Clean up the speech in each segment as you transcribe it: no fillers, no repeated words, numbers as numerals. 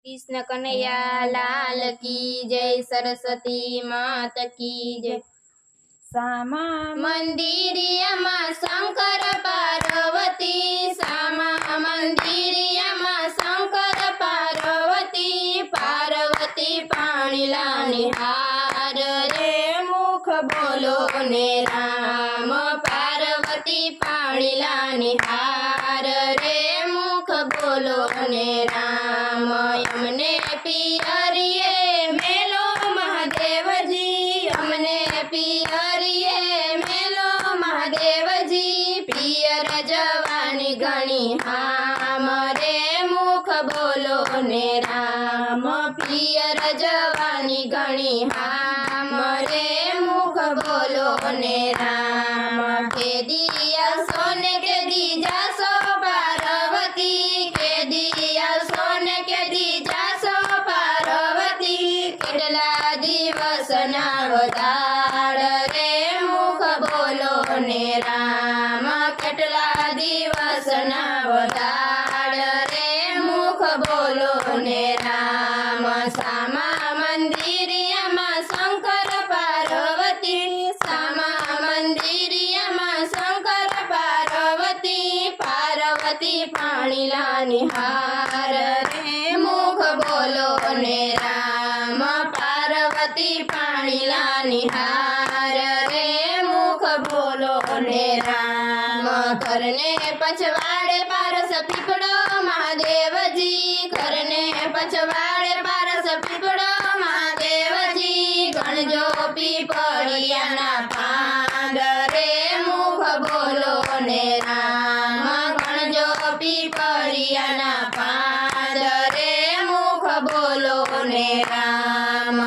कृष्ण कन्हैया लाल की जय, सरस्वती मात की जय। सामा મંદિરિયામાં શંકર પાર્વતી, સામા મંદિરિયામાં શંકર પાર્વતી, પાર્વતી પાણીલાની હાર રે મુખ બોલો ને રામ, પાર્વતી પાણીલાની હાર રે મુખ બોલો ને રામ। અમને પિયરીએ મેલો મહાદેવજી, અમને પિયરીએ મેલો મહાદેવજી, પિયર જવાની ઘણી હામ રે મુખ બોલો ને રામ, પિયર જવાની ઘણી હામ રે મુખ બોલો ને રામ। કે દિયા સોને કે દી જાસો પાર્વતી, કે દિયા સોને કે દી જાસો પાર્વતી, કેટલા દિવસના વધાર રે મુખ બોલો ને રામ, કેટલા દિવસના વધાર રે મુખ બોલો ને રામ। સામા મંદિરિયામાં શંકર પાર્વતી, સામા મંદિરિયામાં શંકર પાર્વતી, પાર્વતી પાણીલાની હાર રે મુખ બોલો ને રામ, પાર્વતી પાણીલાની હાર રે મુખ બોલો ને રામ। ઘરને પછવાડે પારસ પીપળો મહાદેવજી, ઘરને પછવાડે પારસ પીપળો મહાદેવજી, ગણજો પીપળિયાના પાંદ રે મુખ બોલો ને રામ, ગણજો પીપળિયાના પાંદ રે મુખ બોલો ને રામ।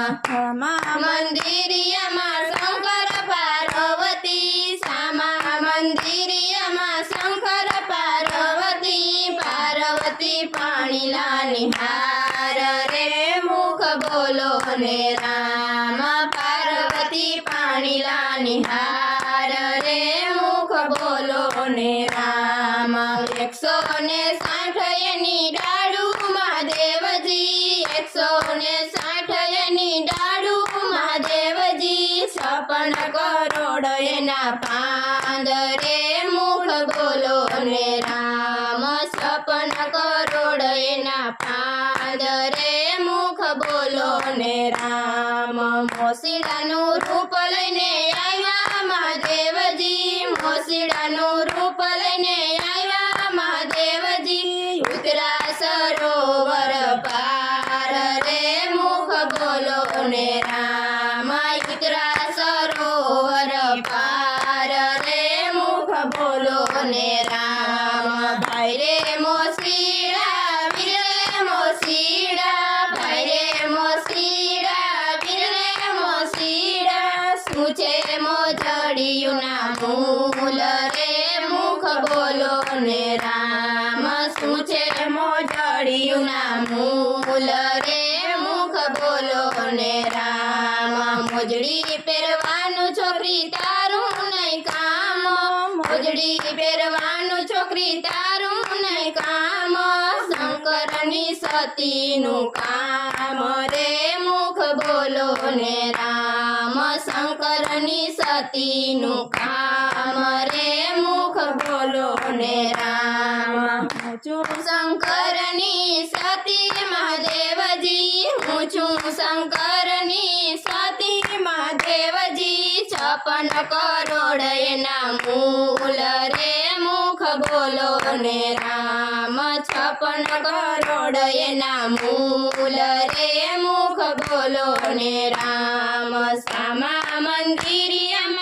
મંદિરિયામાં શંકર પાર્વતી, સામા મંદિરિયામાં શંકર પાર્વતી, પાર્વતી પાણીલાની હાર રે મુખ બોલો ને રામ, પાર્વતી પાણીલાની હાર રે મુખ બોલો ને રામ। 160 એની ડાળું મહાદેવજી, 160 એની ડાળું મહાદેવજી, 56 કરોડ એના પાંદ રે મુખ બોલો ને રામ, 56 કરોડ એના પાંદ રે મુખ બોલો ને રામ। મોસીડાનું રૂપ લઈને આવ્યા મહાદેવજી, મોસીડાનું રૂપ લઈને આવ્યા મહાદેવજી, ઉતરા સરોવર પાર રે મુખ બોલો ને રામ, ઉતરા સરોવર પાર રે મુખ બોલો ને રામ। ભાઈ રે મોસીડા, વીર રે મોસીડા, ભાઈ રે મોસીડા, વીર રે મોસીડા, શું છે મોજડિયું ના મૂલ રે મુખ બોલો ને રામ, શું છે મોજડિયું ના મૂલ રે મુખ બોલો ને રામ। મોજડી પહેરવાનું છોકરી તારું નહીં કામ, મોજડી પહેરવાનું છોકરી તારું નહીં કામ, શંકરની સતીનું કામ રે મુખ બોલો ને રામ, શંકરની સતીનું કામ રે મુખ બોલો ને રામ। હું છું શંકરની સતી મહાદેવજી, હું છું શંકરની સતી મહાદેવજી, 56 કરોડ એના મૂલ રે મુખ બોલો ને રામ, 56 કરોડ એના મૂલ રે મુખ બોલો ને રામ। સામા મંદિરિયામાં